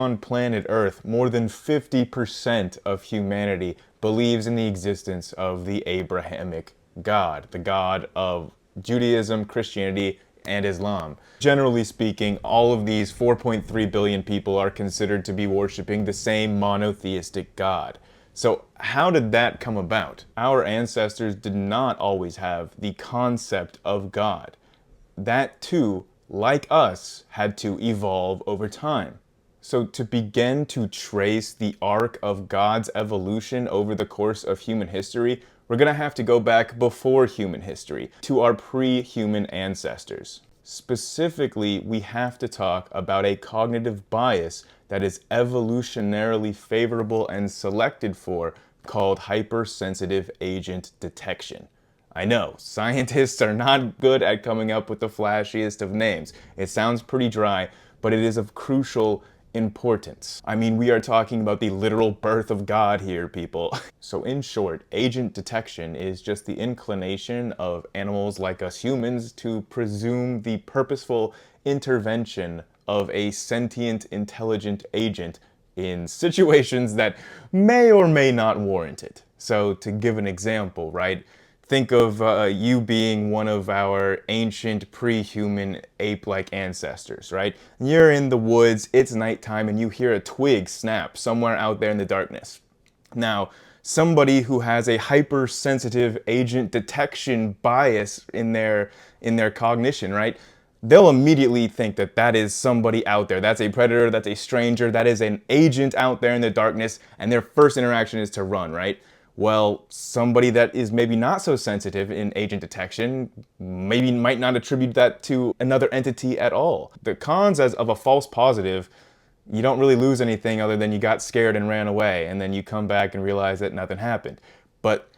On planet Earth, more than 50% of humanity believes in the existence of the Abrahamic God, the God of Judaism, Christianity, and Islam. Generally speaking, all of these 4.3 billion people are considered to be worshiping the same monotheistic God. So how did that come about? Our ancestors did not always have the concept of God. That too, like us, had to evolve over time. So to begin to trace the arc of God's evolution over the course of human history, we're going to have to go back before human history, to our pre-human ancestors. Specifically, we have to talk about a cognitive bias that is evolutionarily favorable and selected for, called hypersensitive agent detection. I know, scientists are not good at coming up with the flashiest of names. It sounds pretty dry, but it is of crucial importance. I mean, we are talking about the literal birth of God here, people. So in short, agent detection is just the inclination of animals like us humans to presume the purposeful intervention of a sentient, intelligent agent in situations that may or may not warrant it. So to give an example, right? Think of you being one of our ancient pre-human ape-like ancestors, right? You're in the woods, it's nighttime, and you hear a twig snap somewhere out there in the darkness. Now, somebody who has a hypersensitive agent detection bias in their cognition, right? They'll immediately think that that is somebody out there. That's a predator, that's a stranger, that is an agent out there in the darkness, and their first interaction is to run, right? Well, somebody that is maybe not so sensitive in agent detection maybe might not attribute that to another entity at all. The cons of a false positive, you don't really lose anything other than you got scared and ran away, and then you come back and realize that nothing happened. But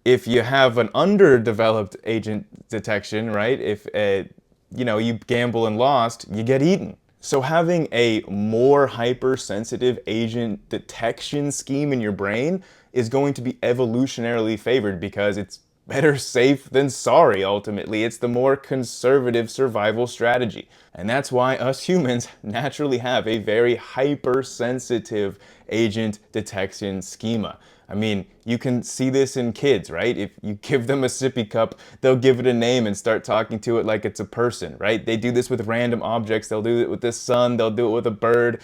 if you have an underdeveloped agent detection, right, if you gamble and lost, you get eaten. So having a more hypersensitive agent detection scheme in your brain is going to be evolutionarily favored because it's better safe than sorry, ultimately. It's the more conservative survival strategy. And that's why us humans naturally have a very hypersensitive agent detection schema. I mean, you can see this in kids, right? If you give them a sippy cup, they'll give it a name and start talking to it like it's a person, right? They do this with random objects. They'll do it with the sun. They'll do it with a bird.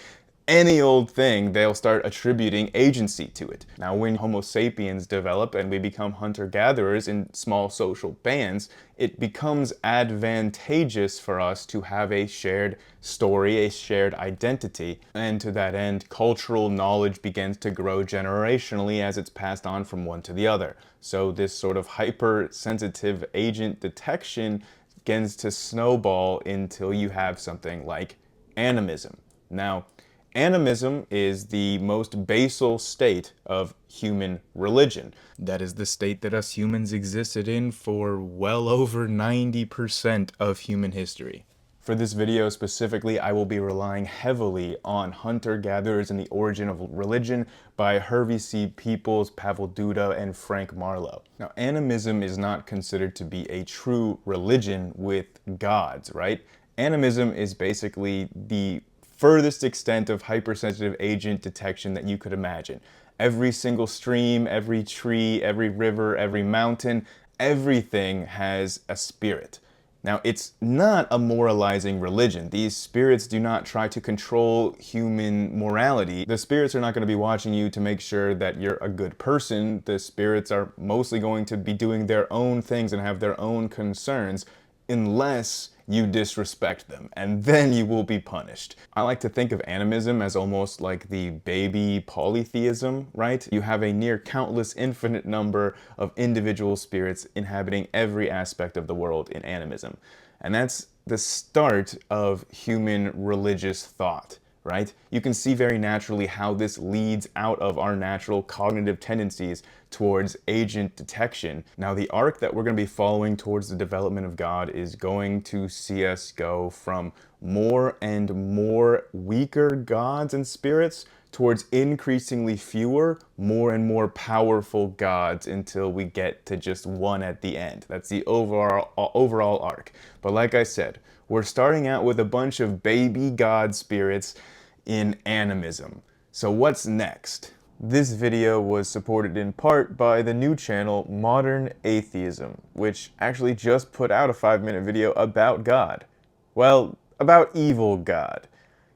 Any old thing, they'll start attributing agency to it. Now, when Homo sapiens develop and we become hunter-gatherers in small social bands, it becomes advantageous for us to have a shared story, a shared identity. And to that end, cultural knowledge begins to grow generationally as it's passed on from one to the other. So this sort of hypersensitive agent detection begins to snowball until you have something like animism. Now, animism is the most basal state of human religion. That is the state that us humans existed in for well over 90% of human history. For this video specifically, I will be relying heavily on Hunter-Gatherers and the Origin of Religion by Hervey C. Peoples, Pavel Duda, and Frank Marlowe. Now, animism is not considered to be a true religion with gods, right? Animism is basically the furthest extent of hypersensitive agent detection that you could imagine. Every single stream, every tree, every river, every mountain, everything has a spirit. Now, it's not a moralizing religion. These spirits do not try to control human morality. The spirits are not going to be watching you to make sure that you're a good person. The spirits are mostly going to be doing their own things and have their own concerns, unless you disrespect them, and then you will be punished. I like to think of animism as almost like the baby polytheism, right? You have a near countless infinite number of individual spirits inhabiting every aspect of the world in animism. And that's the start of human religious thought, right? You can see very naturally how this leads out of our natural cognitive tendencies towards agent detection. Now, the arc that we're going to be following towards the development of God is going to see us go from more and more weaker gods and spirits towards increasingly fewer, more and more powerful gods until we get to just one at the end. That's the overall arc. But like I said, we're starting out with a bunch of baby god spirits in animism. So what's next? This video was supported in part by the new channel Modern Atheism, which actually just put out a 5-minute video about God. Well, about evil God.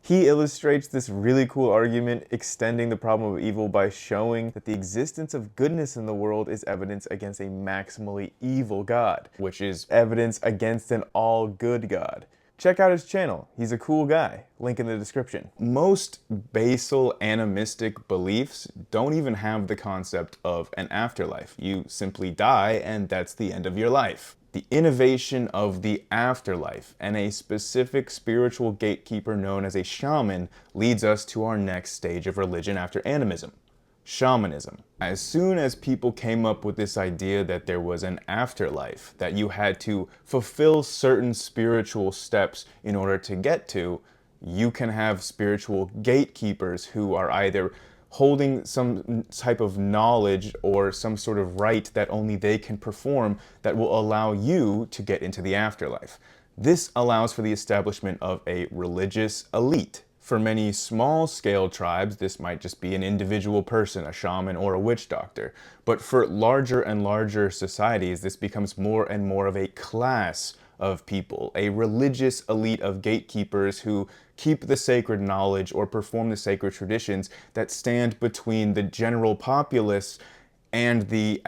He illustrates this really cool argument extending the problem of evil by showing that the existence of goodness in the world is evidence against a maximally evil God, which is evidence against an all-good God. Check out his channel. He's a cool guy. Link in the description. Most basal animistic beliefs don't even have the concept of an afterlife. You simply die and that's the end of your life. The innovation of the afterlife and a specific spiritual gatekeeper known as a shaman leads us to our next stage of religion after animism. Shamanism. As soon as people came up with this idea that there was an afterlife, that you had to fulfill certain spiritual steps in order to get to, you can have spiritual gatekeepers who are either holding some type of knowledge or some sort of rite that only they can perform that will allow you to get into the afterlife. This allows for the establishment of a religious elite. For many small-scale tribes, this might just be an individual person, a shaman or a witch doctor. But for larger and larger societies, this becomes more and more of a class of people, a religious elite of gatekeepers who keep the sacred knowledge or perform the sacred traditions that stand between the general populace and the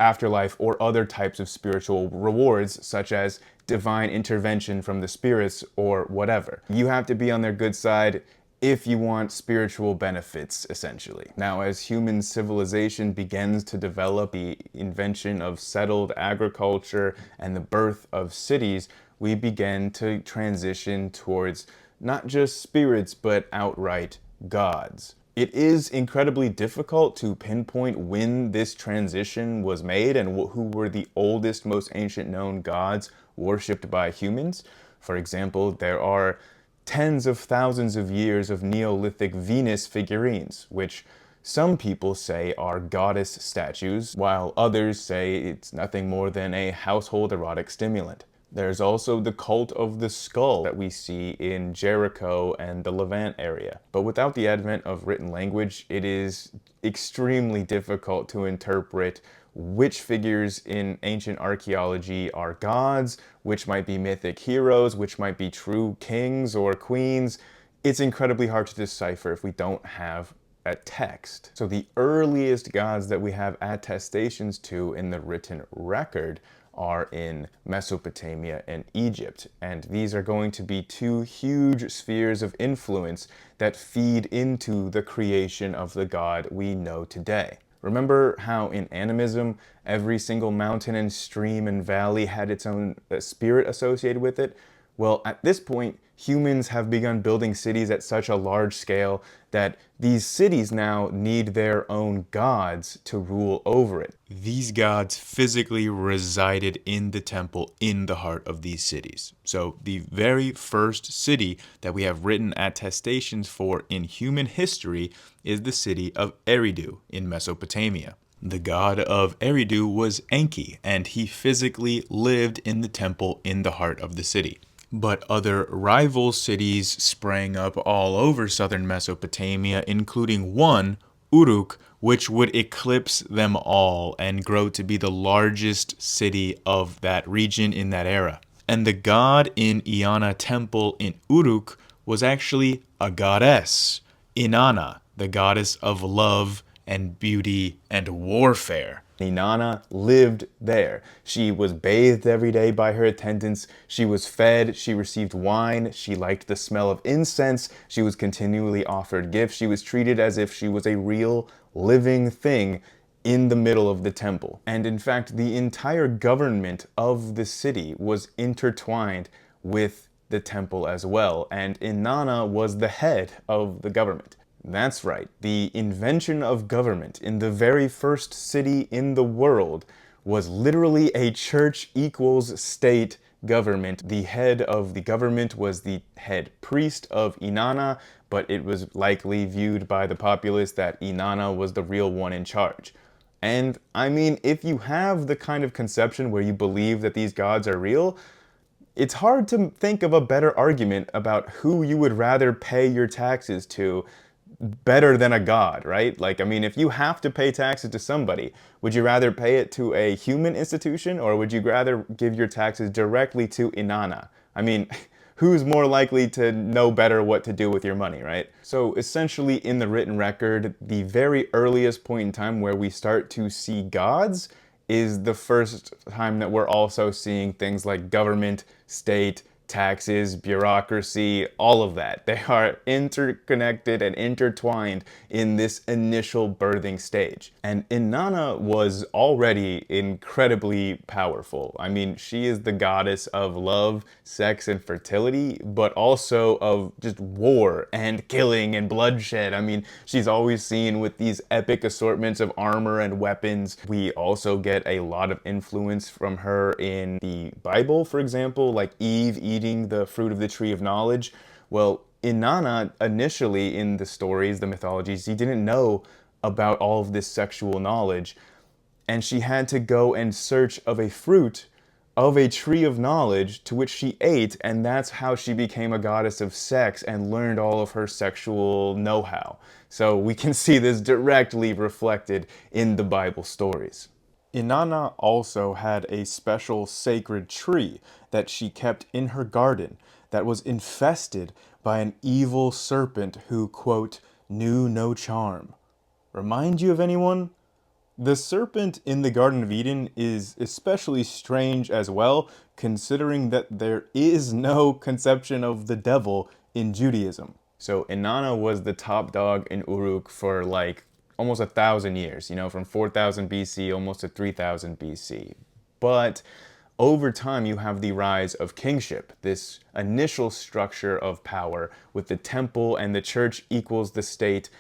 afterlife or other types of spiritual rewards, such as divine intervention from the spirits or whatever. You have to be on their good side if you want spiritual benefits, essentially. Now, as human civilization begins to develop, the invention of settled agriculture and the birth of cities, we begin to transition towards not just spirits, but outright gods. It is incredibly difficult to pinpoint when this transition was made and who were the oldest, most ancient known gods worshipped by humans. For example, there are tens of thousands of years of Neolithic Venus figurines, which some people say are goddess statues, while others say it's nothing more than a household erotic stimulant. There's also the cult of the skull that we see in Jericho and the Levant area. But without the advent of written language, it is extremely difficult to interpret which figures in ancient archaeology are gods, which might be mythic heroes, which might be true kings or queens. It's incredibly hard to decipher if we don't have a text. So the earliest gods that we have attestations to in the written record are in Mesopotamia and Egypt, and these are going to be two huge spheres of influence that feed into the creation of the God we know today. Remember how in animism, every single mountain and stream and valley had its own spirit associated with it? Well, at this point, humans have begun building cities at such a large scale that these cities now need their own gods to rule over it. These gods physically resided in the temple in the heart of these cities. So the very first city that we have written attestations for in human history is the city of Eridu in Mesopotamia. The god of Eridu was Enki, and he physically lived in the temple in the heart of the city. But other rival cities sprang up all over southern Mesopotamia, including one, Uruk, which would eclipse them all and grow to be the largest city of that region in that era. And the god in Inanna temple in Uruk was actually a goddess, Inanna, the goddess of love and beauty and warfare. Inanna lived there. She was bathed every day by her attendants. She was fed. She received wine. She liked the smell of incense. She was continually offered gifts. She was treated as if she was a real living thing in the middle of the temple. And in fact, the entire government of the city was intertwined with the temple as well. And Inanna was the head of the government. That's right, the invention of government in the very first city in the world was literally a church equals state government. The head of the government was the head priest of Inanna, but it was likely viewed by the populace that Inanna was the real one in charge. And I mean, if you have the kind of conception where you believe that these gods are real, It's hard to think of a better argument about who you would rather pay your taxes to better than a god, right? Like, I mean, if you have to pay taxes to somebody, would you rather pay it to a human institution, or would you rather give your taxes directly to Inanna? I mean, who's more likely to know better what to do with your money, right? So essentially, in the written record, the very earliest point in time where we start to see gods is the first time that we're also seeing things like government, state, taxes, bureaucracy, all of that. They are interconnected and intertwined in this initial birthing stage. And Inanna was already incredibly powerful. I mean, she is the goddess of love, sex, and fertility, but also of just war and killing and bloodshed. I mean, she's always seen with these epic assortments of armor and weapons. We also get a lot of influence from her in the Bible, for example, like Eve eating the fruit of the tree of knowledge. Well, Inanna, initially in the stories, the mythologies, he didn't know about all of this sexual knowledge, and she had to go and search of a fruit of a tree of knowledge to which she ate, and that's how she became a goddess of sex and learned all of her sexual know-how. So we can see this directly reflected in the Bible stories. Inanna also had a special sacred tree that she kept in her garden that was infested by an evil serpent who, quote, knew no charm. Remind you of anyone? The serpent in the Garden of Eden is especially strange as well, considering that there is no conception of the devil in Judaism. So Inanna was the top dog in Uruk for like almost 1,000 years, from 4,000 BC almost to 3,000 BC. But over time, you have the rise of kingship, this initial structure of power with the temple and the church equals the state,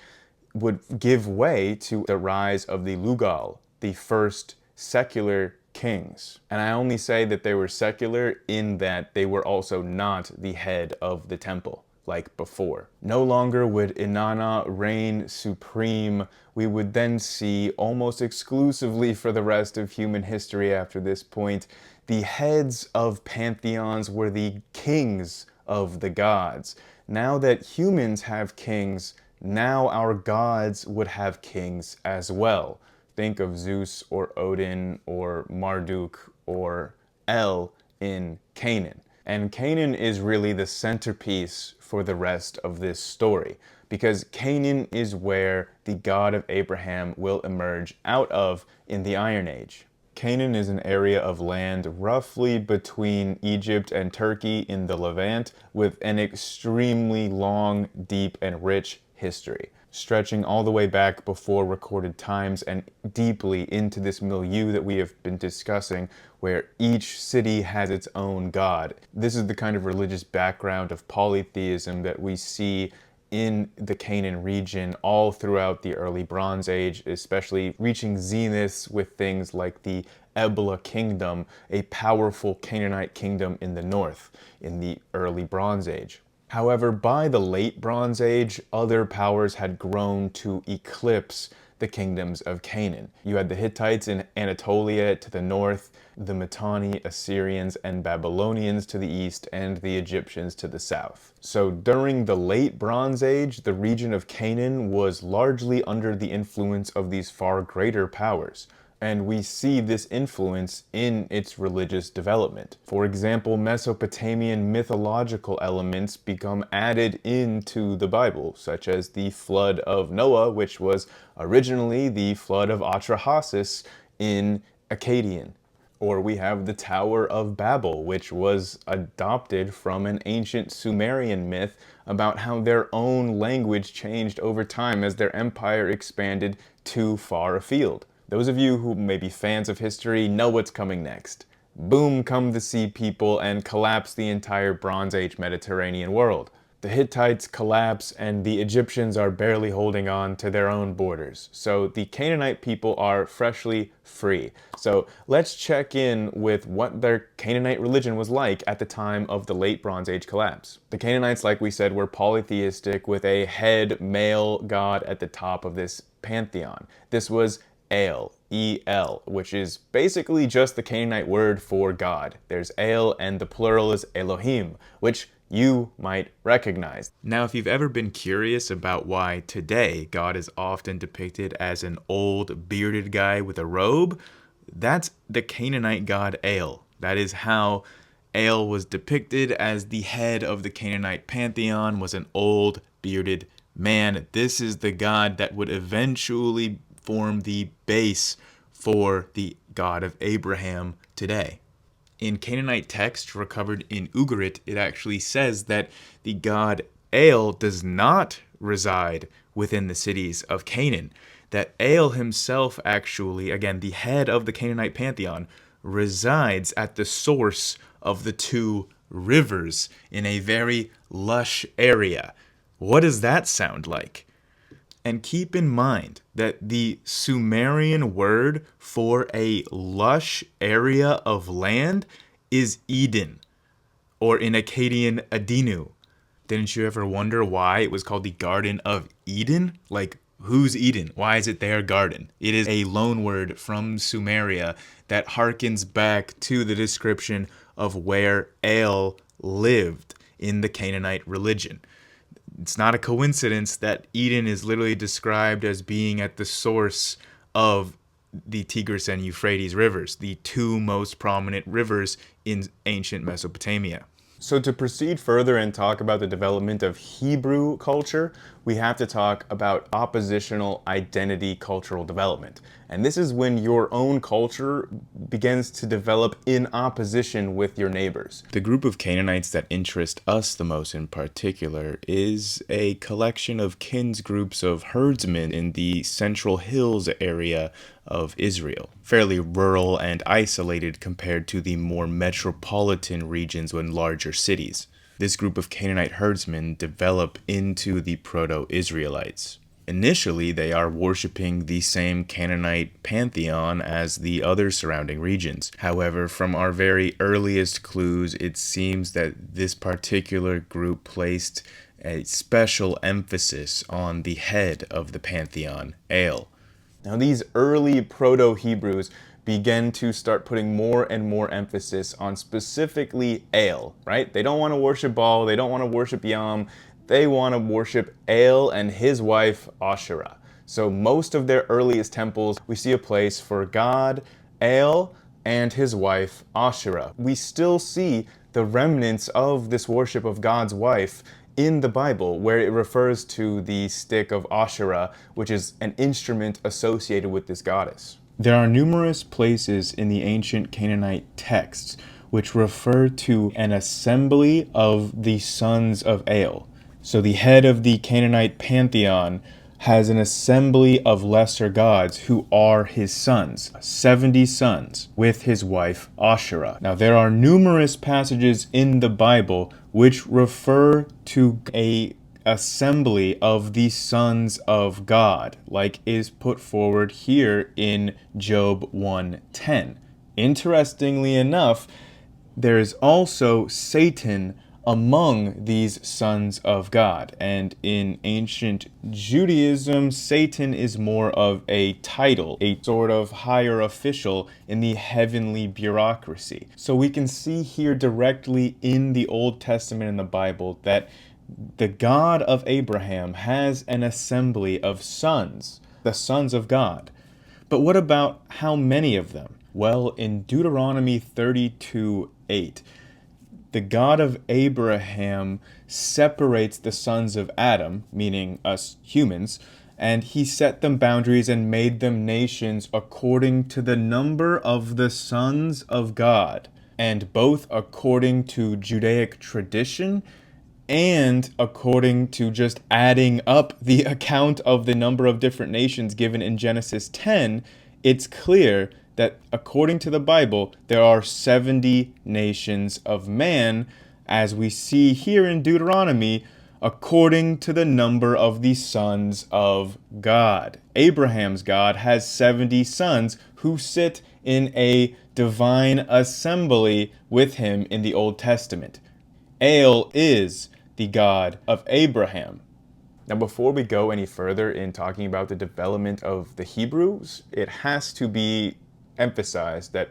would give way to the rise of the Lugal, the first secular kings. And I only say that they were secular in that they were also not the head of the temple like before. No longer would Inanna reign supreme. We would then see almost exclusively for the rest of human history after this point, the heads of pantheons were the kings of the gods. Now that humans have kings, now our gods would have kings as well. Think of Zeus or Odin or Marduk or El in Canaan. And Canaan is really the centerpiece for the rest of this story, because Canaan is where the God of Abraham will emerge out of in the Iron Age. Canaan is an area of land roughly between Egypt and Turkey in the Levant, with an extremely long, deep, and rich history, stretching all the way back before recorded times and deeply into this milieu that we have been discussing, where each city has its own god. This is the kind of religious background of polytheism that we see in the Canaan region all throughout the early Bronze Age, especially reaching zeniths with things like the Ebla kingdom, a powerful Canaanite kingdom in the north in the early Bronze Age. However, by the late Bronze Age, other powers had grown to eclipse the kingdoms of Canaan. You had the Hittites in Anatolia to the north, the Mitanni, Assyrians, and Babylonians to the east, and the Egyptians to the south. So during the late Bronze Age, the region of Canaan was largely under the influence of these far greater powers. And we see this influence in its religious development. For example, Mesopotamian mythological elements become added into the Bible, such as the flood of Noah, which was originally the flood of Atrahasis in Akkadian. Or we have the Tower of Babel, which was adopted from an ancient Sumerian myth about how their own language changed over time as their empire expanded too far afield. Those of you who may be fans of history know what's coming next. Boom come the Sea People and collapse the entire Bronze Age Mediterranean world. The Hittites collapse and the Egyptians are barely holding on to their own borders. So the Canaanite people are freshly free. So let's check in with what their Canaanite religion was like at the time of the late Bronze Age collapse. The Canaanites, like we said, were polytheistic with a head male god at the top of this pantheon. This was El, E-L, which is basically just the Canaanite word for God. There's El, and the plural is Elohim, which you might recognize. Now, if you've ever been curious about why today God is often depicted as an old bearded guy with a robe, that's the Canaanite god El. That is how El was depicted, as the head of the Canaanite pantheon was an old bearded man. This is the god that would eventually form the base for the God of Abraham today. In Canaanite text recovered in Ugarit, it actually says that the god El does not reside within the cities of Canaan. That El himself actually, again, the head of the Canaanite pantheon, resides at the source of the two rivers in a very lush area. What does that sound like? And keep in mind that the Sumerian word for a lush area of land is Eden, or in Akkadian, Adinu. Didn't you ever wonder why it was called the Garden of Eden? Like, who's Eden? Why is it their garden? It is a loanword from Sumeria that harkens back to the description of where El lived in the Canaanite religion. It's not a coincidence that Eden is literally described as being at the source of the Tigris and Euphrates rivers, the two most prominent rivers in ancient Mesopotamia. So to proceed further and talk about the development of Hebrew culture, we have to talk about oppositional identity cultural development. And this is when your own culture begins to develop in opposition with your neighbors. The group of Canaanites that interest us the most in particular is a collection of kins groups of herdsmen in the Central Hills area of Israel, fairly rural and isolated compared to the more metropolitan regions and larger cities. This group of Canaanite herdsmen develop into the Proto-Israelites. Initially, they are worshiping the same Canaanite pantheon as the other surrounding regions. However, from our very earliest clues, it seems that this particular group placed a special emphasis on the head of the pantheon, El. Now, these early Proto-Hebrews began to start putting more and more emphasis on specifically El, right? They don't want to worship Baal, they don't want to worship Yam, they want to worship El and his wife Asherah. So most of their earliest temples, we see a place for God, El, and his wife Asherah. We still see the remnants of this worship of God's wife in the Bible, where it refers to the stick of Asherah, which is an instrument associated with this goddess. There are numerous places in the ancient Canaanite texts which refer to an assembly of the sons of El. So the head of the Canaanite pantheon has an assembly of lesser gods who are his sons, 70 sons, with his wife Asherah. Now, there are numerous passages in the Bible which refer to a assembly of the sons of God, like is put forward here in Job 1:10. Interestingly enough, there is also Satan among these sons of God. And in ancient Judaism, Satan is more of a title, a sort of higher official in the heavenly bureaucracy. So we can see here directly in the Old Testament in the Bible that the God of Abraham has an assembly of sons, the sons of God. But what about how many of them? Well, in Deuteronomy 32:8, the God of Abraham separates the sons of Adam, meaning us humans, and he set them boundaries and made them nations according to the number of the sons of God, and both according to Judaic tradition and according to just adding up the account of the number of different nations given in Genesis 10, it's clear that according to the Bible, there are 70 nations of man, as we see here in Deuteronomy, according to the number of the sons of God. Abraham's God has 70 sons who sit in a divine assembly with him in the Old Testament. El is the God of Abraham. Now, before we go any further in talking about the development of the Hebrews, it has to be emphasized that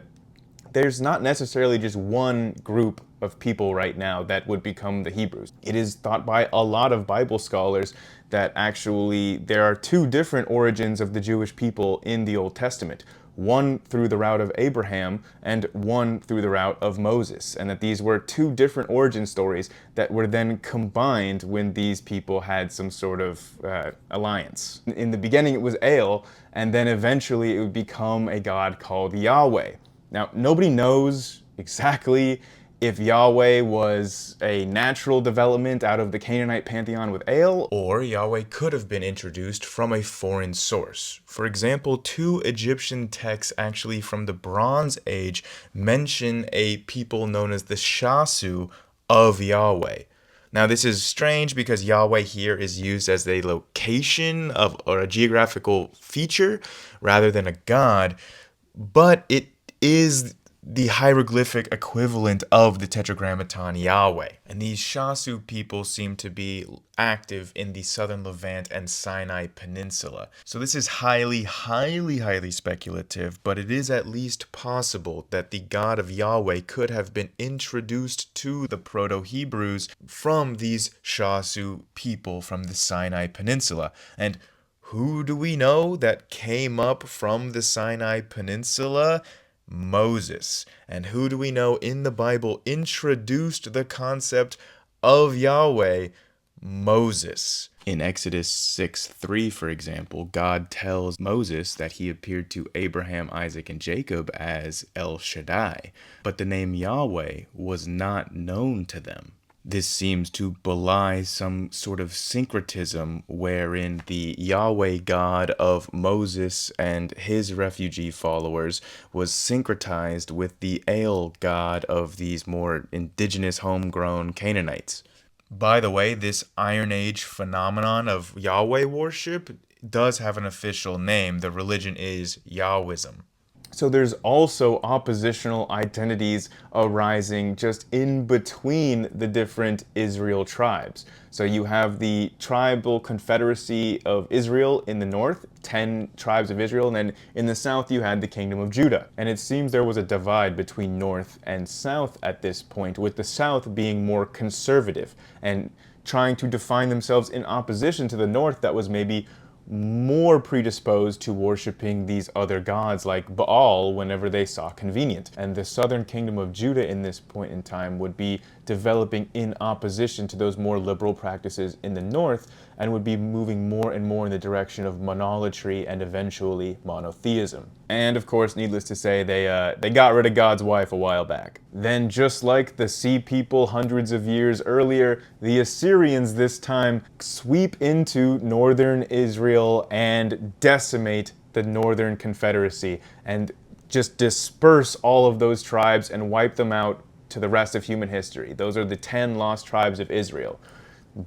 there's not necessarily just one group of people right now that would become the Hebrews. It is thought by a lot of Bible scholars that actually there are two different origins of the Jewish people in the Old Testament. One through the route of Abraham and one through the route of Moses, and that these were two different origin stories that were then combined when these people had some sort of alliance. In the beginning it was El, and then eventually it would become a god called Yahweh. Now, nobody knows exactly if Yahweh was a natural development out of the Canaanite pantheon with El, or Yahweh could have been introduced from a foreign source. For example, two Egyptian texts actually from the Bronze Age mention a people known as the Shasu of Yahweh. Now, this is strange because Yahweh here is used as a location of or a geographical feature rather than a god, but it is the hieroglyphic equivalent of the Tetragrammaton Yahweh. And these Shasu people seem to be active in the southern Levant and Sinai Peninsula. So this is highly speculative, but it is at least possible that the God of Yahweh could have been introduced to the Proto-Hebrews from these Shasu people from the Sinai Peninsula. And who do we know that came up from the Sinai Peninsula? Moses. And who do we know in the Bible introduced the concept of Yahweh? Moses. In Exodus 6:3, for example, God tells Moses that he appeared to Abraham, Isaac, and Jacob as El Shaddai, but the name Yahweh was not known to them. This seems to belie some sort of syncretism wherein the Yahweh God of Moses and his refugee followers was syncretized with the El God of these more indigenous homegrown Canaanites. By the way, this Iron Age phenomenon of Yahweh worship does have an official name. The religion is Yahwism. So there's also oppositional identities arising just in between the different Israel tribes. So you have the tribal confederacy of Israel in the north, 10 tribes of Israel, and then in the south you had the kingdom of Judah. And it seems there was a divide between north and south at this point, with the south being more conservative and trying to define themselves in opposition to the north that was maybe more predisposed to worshiping these other gods like Baal whenever they saw convenient. And the southern kingdom of Judah in this point in time would be developing in opposition to those more liberal practices in the north and would be moving more and more in the direction of monolatry and eventually monotheism. And of course, needless to say, they got rid of God's wife a while back. Then, just like the Sea People hundreds of years earlier, the Assyrians this time sweep into northern Israel and decimate the northern confederacy and just disperse all of those tribes and wipe them out to the rest of human history. Those are the 10 lost tribes of Israel.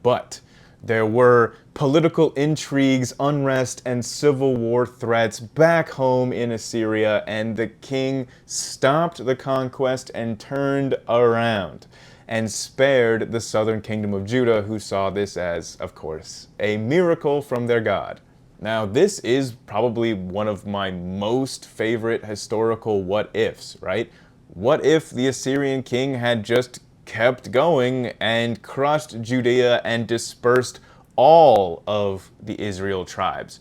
But there were political intrigues, unrest, and civil war threats back home in Assyria, and the king stopped the conquest and turned around and spared the southern kingdom of Judah, who saw this as, of course, a miracle from their God. Now, this is probably one of my most favorite historical what-ifs, right? What if the Assyrian king had just kept going and crushed Judea and dispersed all of the Israel tribes?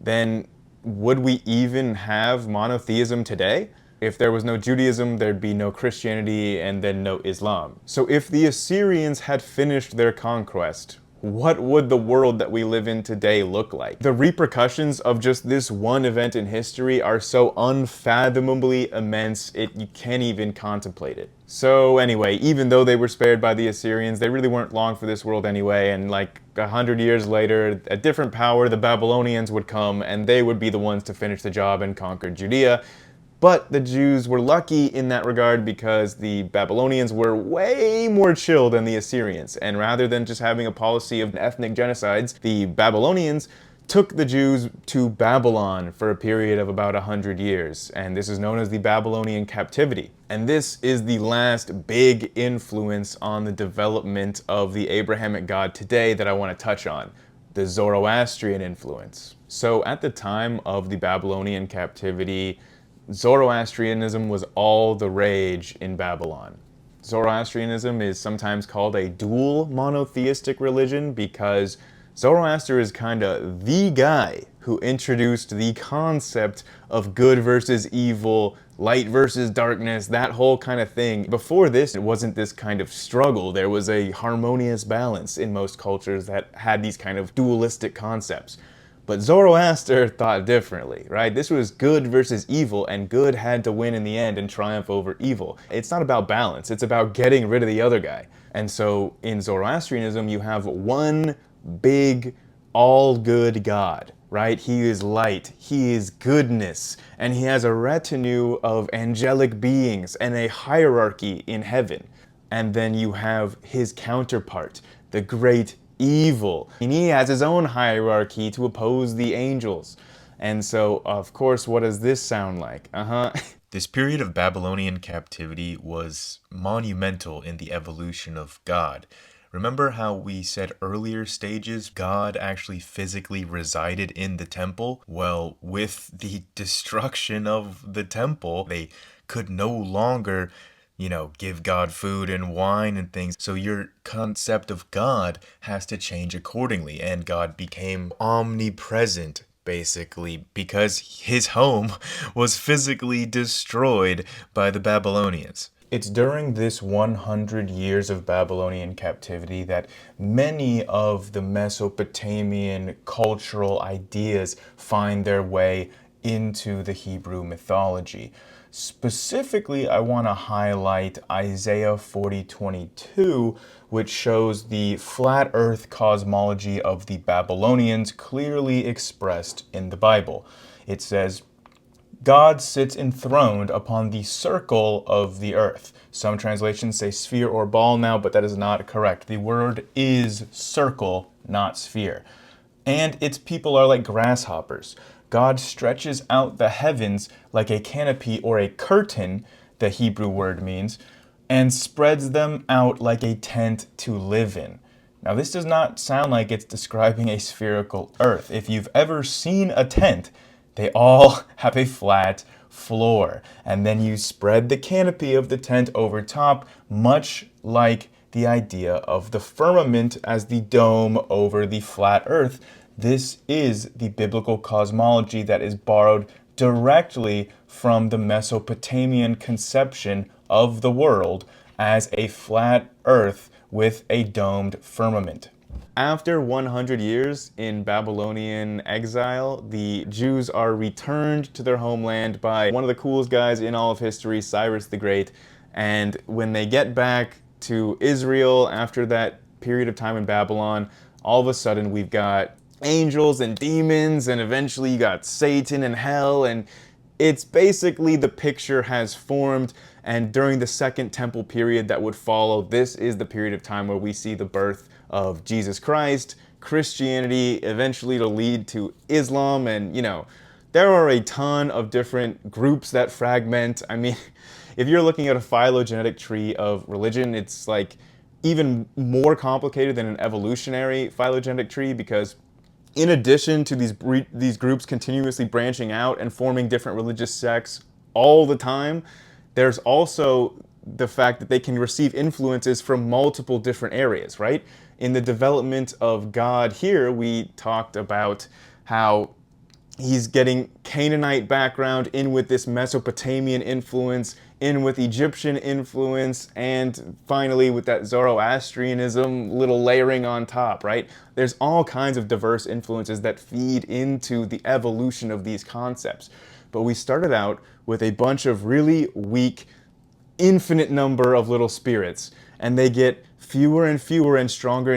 Then would we even have monotheism today? If there was no Judaism, there'd be no Christianity and then no Islam. So if the Assyrians had finished their conquest, what would the world that we live in today look like? The repercussions of just this one event in history are so unfathomably immense, you can't even contemplate it. So anyway, even though they were spared by the Assyrians, they really weren't long for this world anyway, and like 100 years later, a different power, the Babylonians, would come, and they would be the ones to finish the job and conquer Judea. But the Jews were lucky in that regard because the Babylonians were way more chill than the Assyrians. And rather than just having a policy of ethnic genocides, the Babylonians took the Jews to Babylon for a period of about 100 years. And this is known as the Babylonian captivity. And this is the last big influence on the development of the Abrahamic God today that I want to touch on. the Zoroastrian influence. So at the time of the Babylonian captivity, Zoroastrianism was all the rage in Babylon. Zoroastrianism is sometimes called a dual monotheistic religion because Zoroaster is kind of the guy who introduced the concept of good versus evil, light versus darkness, that whole kind of thing. Before this, it wasn't this kind of struggle. There was a harmonious balance in most cultures that had these kind of dualistic concepts. But Zoroaster thought differently, right? This was good versus evil, and good had to win in the end and triumph over evil. It's not about balance, it's about getting rid of the other guy. And so in Zoroastrianism, you have one big, all good God, right? He is light, he is goodness, and he has a retinue of angelic beings and a hierarchy in heaven. And then you have his counterpart, the great evil. And he has his own hierarchy to oppose the angels. And so, of course, what does this sound like? This period of Babylonian captivity was monumental in the evolution of God. Remember how we said earlier stages, God actually physically resided in the temple? Well, with the destruction of the temple, they could no longer give God food and wine and things. So your concept of God has to change accordingly. And God became omnipresent, basically, because his home was physically destroyed by the Babylonians. It's during this 100 years of Babylonian captivity that many of the Mesopotamian cultural ideas find their way into the Hebrew mythology. Specifically, I want to highlight Isaiah 40:22, which shows the flat earth cosmology of the Babylonians clearly expressed in the Bible. It says, God sits enthroned upon the circle of the earth. Some translations say sphere or ball now, but that is not correct. The word is circle, not sphere. And its people are like grasshoppers. God stretches out the heavens like a canopy or a curtain, the Hebrew word means, and spreads them out like a tent to live in. Now, this does not sound like it's describing a spherical earth. If you've ever seen a tent, they all have a flat floor. And then you spread the canopy of the tent over top, much like the idea of the firmament as the dome over the flat earth. This is the biblical cosmology that is borrowed directly from the Mesopotamian conception of the world as a flat earth with a domed firmament. After 100 years in Babylonian exile, the Jews are returned to their homeland by one of the coolest guys in all of history, Cyrus the Great. And when they get back to Israel after that period of time in Babylon, all of a sudden we've got angels and demons, and eventually you got Satan and hell, and it's basically the picture has formed. And during the Second Temple period that would follow, this is the period of time where we see the birth of Jesus Christ, Christianity, eventually to lead to Islam, and there are a ton of different groups that fragment. I mean, if you're looking at a phylogenetic tree of religion, it's like even more complicated than an evolutionary phylogenetic tree, because in addition to these groups continuously branching out and forming different religious sects all the time, there's also the fact that they can receive influences from multiple different areas, right? In the development of God here, we talked about how he's getting Canaanite background in with this Mesopotamian influence, in with Egyptian influence, and finally with that Zoroastrianism little layering on top, right? There's all kinds of diverse influences that feed into the evolution of these concepts. But we started out with a bunch of really weak, infinite number of little spirits, and they get fewer and fewer and stronger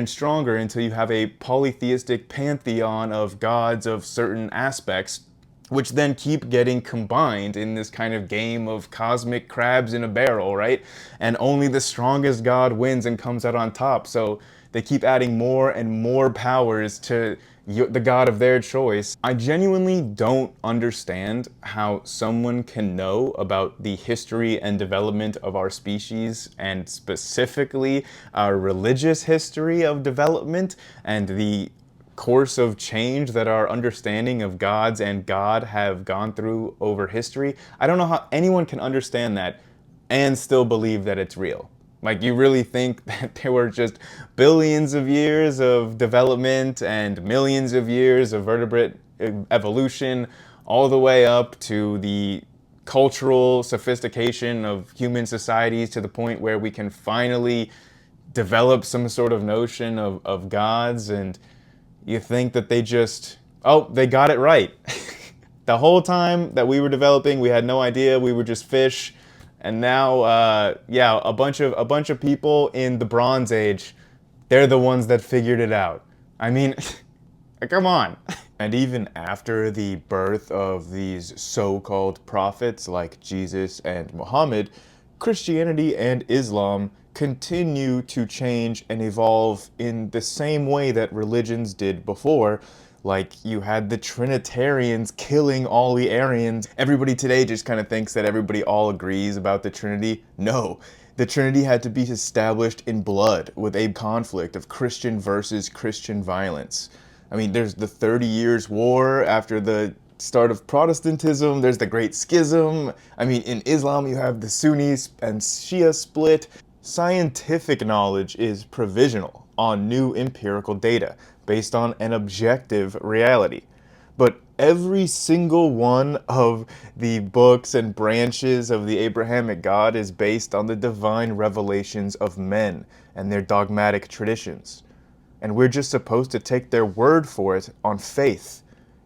until you have a polytheistic pantheon of gods of certain aspects, which then keep getting combined in this kind of game of cosmic crabs in a barrel, right? And only the strongest god wins and comes out on top. So they keep adding more and more powers to the god of their choice. I genuinely don't understand how someone can know about the history and development of our species, and specifically our religious history of development and the course of change that our understanding of gods and God have gone through over history. I don't know how anyone can understand that and still believe that it's real. Like, you really think that there were just billions of years of development and millions of years of vertebrate evolution, all the way up to the cultural sophistication of human societies to the point where we can finally develop some sort of notion of gods, and you think that they just, oh, they got it right. The whole time that we were developing, we had no idea, we were just fish. And now, yeah, a bunch of people in the Bronze Age, they're the ones that figured it out. I mean, come on. And even after the birth of these so-called prophets like Jesus and Muhammad, Christianity and Islam continue to change and evolve in the same way that religions did before. Like, you had the Trinitarians killing all the Arians. Everybody today just kind of thinks that everybody all agrees about the Trinity. No, the Trinity had to be established in blood with a conflict of Christian versus Christian violence. I mean, there's the 30 Years' War after the start of Protestantism. There's the Great Schism. I mean, in Islam, you have the Sunni and Shia split. Scientific knowledge is provisional on new empirical data based on an objective reality. But every single one of the books and branches of the Abrahamic God is based on the divine revelations of men and their dogmatic traditions. And we're just supposed to take their word for it on faith,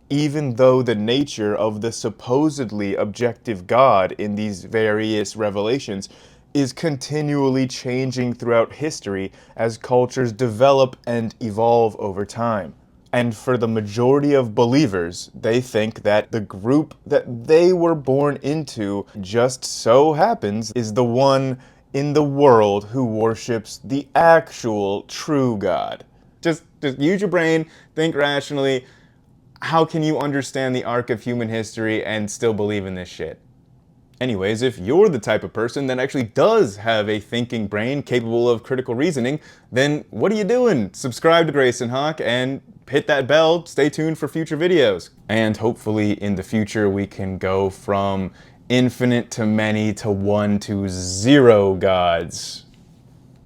even though the nature of the supposedly objective God in these various revelations is continually changing throughout history as cultures develop and evolve over time. And for the majority of believers, they think that the group that they were born into just so happens is the one in the world who worships the actual true God. Just use your brain, think rationally. How can you understand the arc of human history and still believe in this shit? Anyways, if you're the type of person that actually does have a thinking brain capable of critical reasoning, then what are you doing? Subscribe to Grayson Hawk and hit that bell. Stay tuned for future videos. And hopefully in the future we can go from infinite to many to one to zero gods.